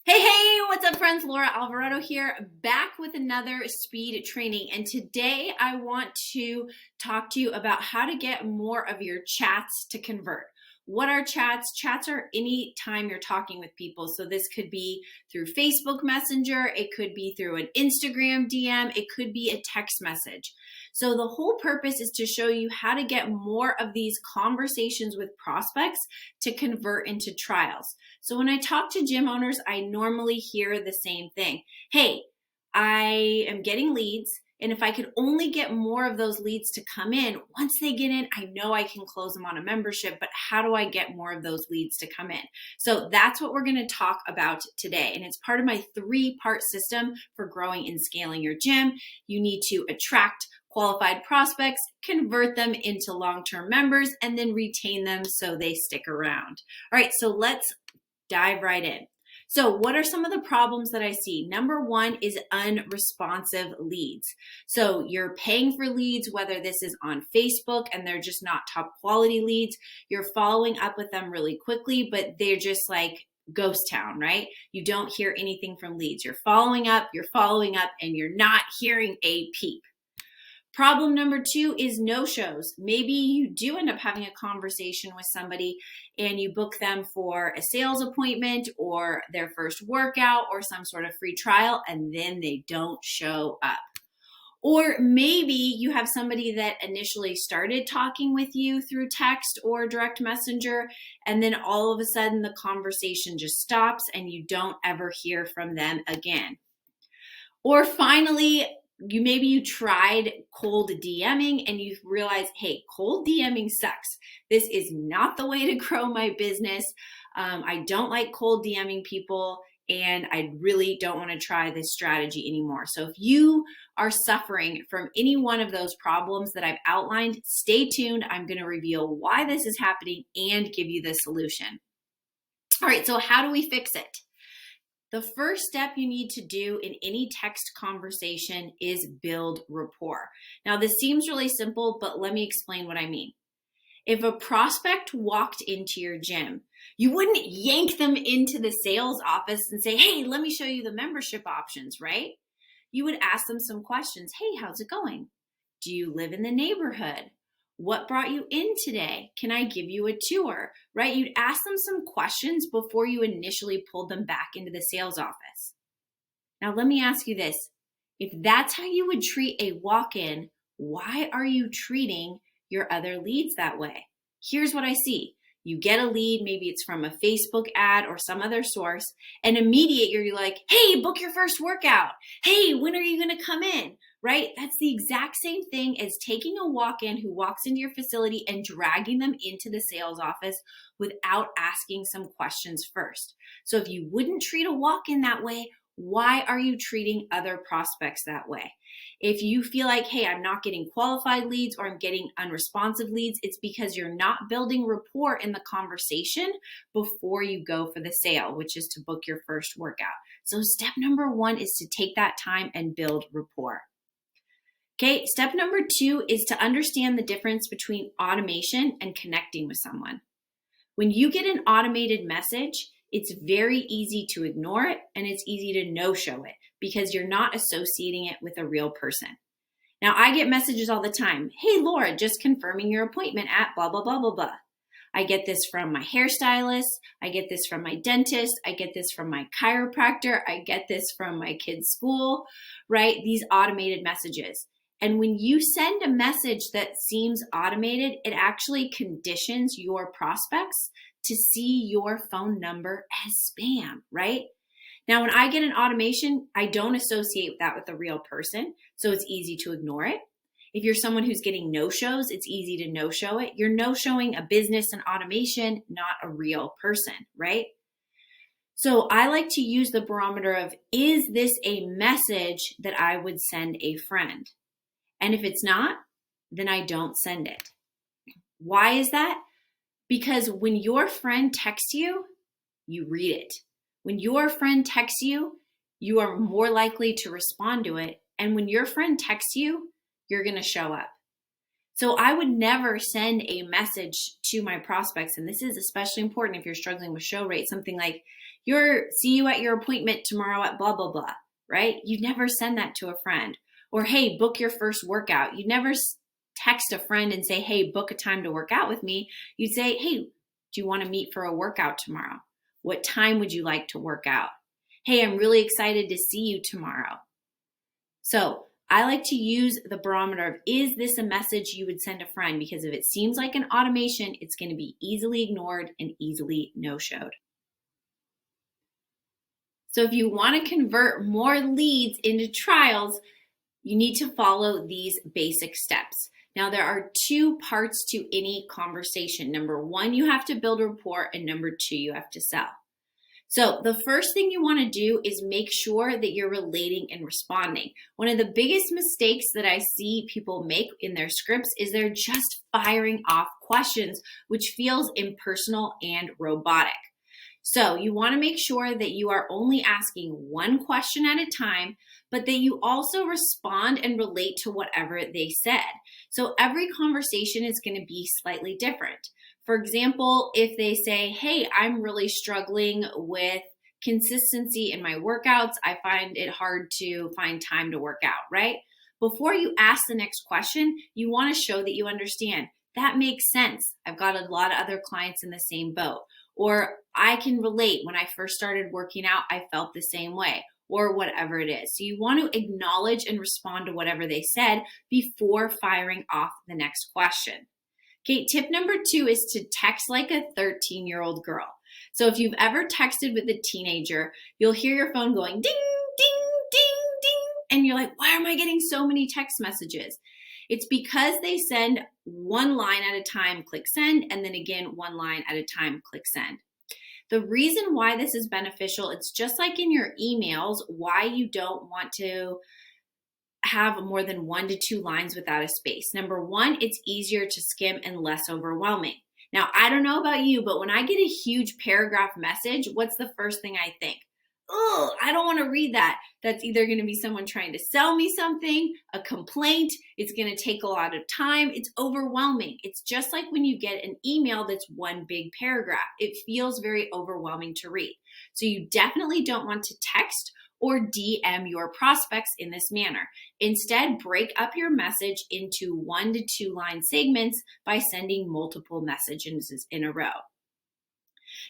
Hey, what's up, friends? Laura Alvarado here, back with another speed training. And today I want to talk to you about how to get more of your chats to convert. What are chats? Chats are any time you're talking with people. So this could be through Facebook Messenger, it could be through an Instagram DM, it could be a text message. So the whole purpose is to show you how to get more of these conversations with prospects to convert into trials. So when I talk to gym owners, I normally hear the same thing. Hey, I am getting leads, and if I could only get more of those leads to come in, once they get in, I know I can close them on a membership, but how do I get more of those leads to come in? So that's what we're going to talk about today. And it's part of my 3-part system for growing and scaling your gym. You need to attract qualified prospects, convert them into long-term members, and then retain them so they stick around. All right, so let's dive right in. So what are some of the problems that I see? Number 1 is unresponsive leads. So you're paying for leads, whether this is on Facebook and they're just not top quality leads. You're following up with them really quickly, but they're just like ghost town, right? You don't hear anything from leads. You're following up, and you're not hearing a peep. Problem number 2 is no-shows. Maybe you do end up having a conversation with somebody and you book them for a sales appointment or their first workout or some sort of free trial, and then they don't show up. Or maybe you have somebody that initially started talking with you through text or direct messenger, and then all of a sudden the conversation just stops and you don't ever hear from them again. Or finally, maybe you tried cold DMing and you realized, hey, cold DMing sucks. This is not the way to grow my business. I don't like cold DMing people, and I really don't want to try this strategy anymore. So if you are suffering from any one of those problems that I've outlined, stay tuned. I'm going to reveal why this is happening and give you the solution. All right, so how do we fix it? The first step you need to do in any text conversation is build rapport. Now, this seems really simple, but let me explain what I mean. If a prospect walked into your gym, you wouldn't yank them into the sales office and say, hey, let me show you the membership options, right? You would ask them some questions. Hey, how's it going? Do you live in the neighborhood? What brought you in today? Can I give you a tour? Right? You'd ask them some questions before you initially pulled them back into the sales office. Now, let me ask you this. If that's how you would treat a walk-in, why are you treating your other leads that way? Here's what I see. You get a lead, maybe it's from a Facebook ad or some other source, and immediately you're like, hey, book your first workout. Hey, when are you going to come in? Right? That's the exact same thing as taking a walk-in who walks into your facility and dragging them into the sales office without asking some questions first. So if you wouldn't treat a walk-in that way, why are you treating other prospects that way? If you feel like, hey, I'm not getting qualified leads or I'm getting unresponsive leads, it's because you're not building rapport in the conversation before you go for the sale, which is to book your first workout. So step number 1 is to take that time and build rapport. Okay, step number 2 is to understand the difference between automation and connecting with someone. When you get an automated message, it's very easy to ignore it and it's easy to no-show it because you're not associating it with a real person. Now, I get messages all the time. Hey, Laura, just confirming your appointment at blah, blah, blah, blah, blah. I get this from my hairstylist. I get this from my dentist. I get this from my chiropractor. I get this from my kid's school, right? These automated messages. And when you send a message that seems automated, it actually conditions your prospects to see your phone number as spam, right? Now, when I get an automation, I don't associate that with a real person, so it's easy to ignore it. If you're someone who's getting no-shows, it's easy to no-show it. You're no-showing a business and automation, not a real person, right? So I like to use the barometer of, is this a message that I would send a friend? And if it's not, then I don't send it. Why is that? Because when your friend texts you, you read it. When your friend texts you, you are more likely to respond to it. And when your friend texts you, you're going to show up. So I would never send a message to my prospects, and this is especially important if you're struggling with show rate, something like, see you at your appointment tomorrow at blah, blah, blah, right? You'd never send that to a friend. Or, hey, book your first workout. You'd never text a friend and say, hey, book a time to work out with me. You'd say, hey, do you want to meet for a workout tomorrow? What time would you like to work out? Hey, I'm really excited to see you tomorrow. So I like to use the barometer of, is this a message you would send a friend? Because if it seems like an automation, it's going to be easily ignored and easily no-showed. So if you want to convert more leads into trials, you need to follow these basic steps. Now, there are two parts to any conversation. Number one, you have to build rapport, and number two, you have to sell. So the first thing you want to do is make sure that you're relating and responding. One of the biggest mistakes that I see people make in their scripts is they're just firing off questions, which feels impersonal and robotic. So you want to make sure that you are only asking one question at a time, but that you also respond and relate to whatever they said. So every conversation is going to be slightly different. For example, if they say, hey, I'm really struggling with consistency in my workouts, I find it hard to find time to work out, right? Before you ask the next question, you want to show that you understand. That makes sense. I've got a lot of other clients in the same boat. Or I can relate. When I first started working out, I felt the same way, or whatever it is. So you want to acknowledge and respond to whatever they said before firing off the next question. Okay, tip number 2 is to text like a 13-year-old girl. So if you've ever texted with a teenager, you'll hear your phone going ding, ding, ding, ding, and you're like, why am I getting so many text messages? It's because they send one line at a time, click send, and then again, one line at a time, click send. The reason why this is beneficial, it's just like in your emails, why you don't want to have more than 1 to 2 lines without a space. Number one, it's easier to skim and less overwhelming. Now, I don't know about you, but when I get a huge paragraph message, what's the first thing I think? Oh, I don't want to read that. That's either going to be someone trying to sell me something, a complaint. It's going to take a lot of time. It's overwhelming. It's just like when you get an email that's one big paragraph. It feels very overwhelming to read. So you definitely don't want to text or DM your prospects in this manner. Instead, break up your message into 1 to 2 line segments by sending multiple messages in a row.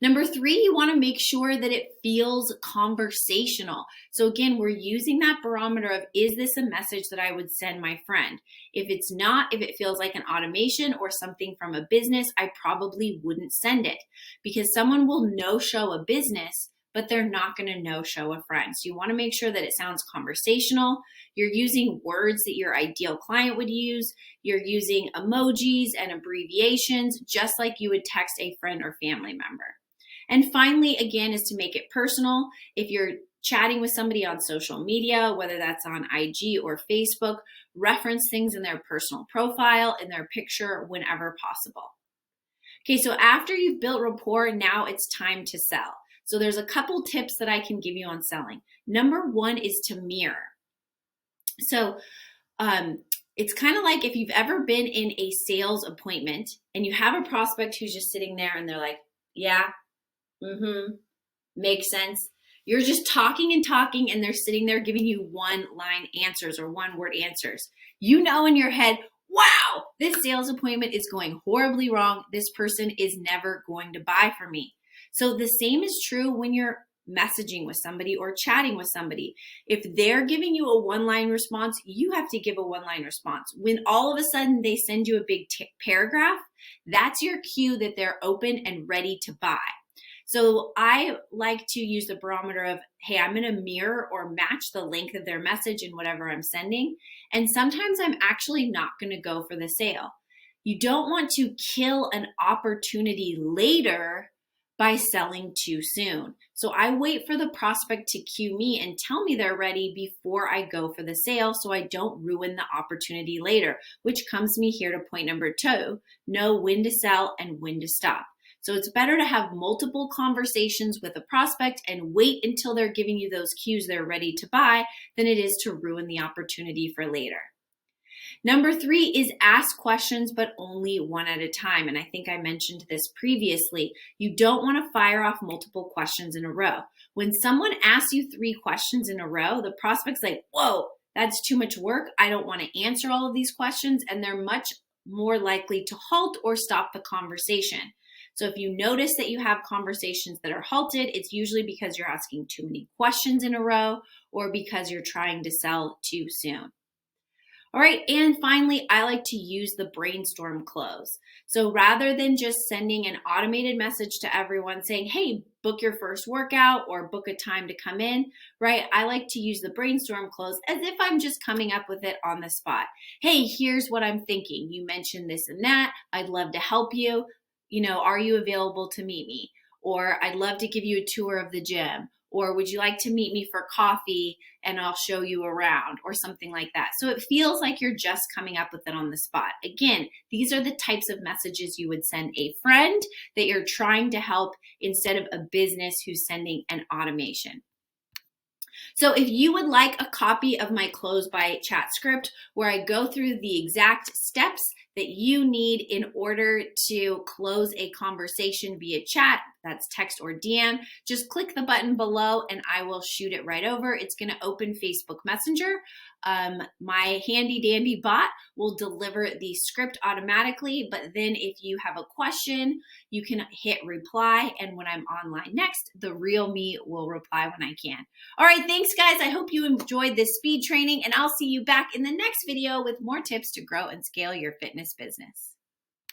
Number 3, you want to make sure that it feels conversational. So again, we're using that barometer of, is this a message that I would send my friend? If it's not, if it feels like an automation or something from a business, I probably wouldn't send it, because someone will no-show a business, but they're not going to no-show a friend. So you want to make sure that it sounds conversational. You're using words that your ideal client would use. You're using emojis and abbreviations, just like you would text a friend or family member. And finally, again, is to make it personal. If you're chatting with somebody on social media, whether that's on IG or Facebook, reference things in their personal profile, in their picture, whenever possible. Okay, so after you've built rapport, now it's time to sell. So there's a couple tips that I can give you on selling. Number 1 is to mirror. So it's kind of like if you've ever been in a sales appointment and you have a prospect who's just sitting there and they're like, yeah, makes sense. You're just talking and talking and they're sitting there giving you one-line answers or one-word answers. You know in your head, wow, this sales appointment is going horribly wrong. This person is never going to buy from me. So the same is true when you're messaging with somebody or chatting with somebody. If they're giving you a one-line response, you have to give a one-line response. When all of a sudden they send you a big paragraph, that's your cue that they're open and ready to buy. So I like to use the barometer of, hey, I'm going to mirror or match the length of their message in whatever I'm sending. And sometimes I'm actually not going to go for the sale. You don't want to kill an opportunity later by selling too soon. So I wait for the prospect to cue me and tell me they're ready before I go for the sale, so I don't ruin the opportunity later, which comes me here to point number 2, know when to sell and when to stop. So it's better to have multiple conversations with a prospect and wait until they're giving you those cues they're ready to buy than it is to ruin the opportunity for later. Number 3 is ask questions, but only one at a time. And I think I mentioned this previously. You don't want to fire off multiple questions in a row. When someone asks you 3 questions in a row, the prospect's like, whoa, that's too much work. I don't want to answer all of these questions. And they're much more likely to halt or stop the conversation. So if you notice that you have conversations that are halted, it's usually because you're asking too many questions in a row or because you're trying to sell too soon. All right, and finally, I like to use the brainstorm close. So rather than just sending an automated message to everyone saying, hey, book your first workout or book a time to come in, right? I like to use the brainstorm close as if I'm just coming up with it on the spot. Hey, here's what I'm thinking. You mentioned this and that. I'd love to help you. Are you available to meet me? Or I'd love to give you a tour of the gym. Or would you like to meet me for coffee and I'll show you around, or something like that. So it feels like you're just coming up with it on the spot. Again, these are the types of messages you would send a friend that you're trying to help instead of a business who's sending an automation. So if you would like a copy of my Close by Chat script where I go through the exact steps that you need in order to close a conversation via chat, that's text or DM, just click the button below and I will shoot it right over. It's going to open Facebook Messenger. My handy dandy bot will deliver the script automatically, but then if you have a question, you can hit reply, and when I'm online next, the real me will reply when I can. All right, thanks guys. I hope you enjoyed this speed training, and I'll see you back in the next video with more tips to grow and scale your fitness business.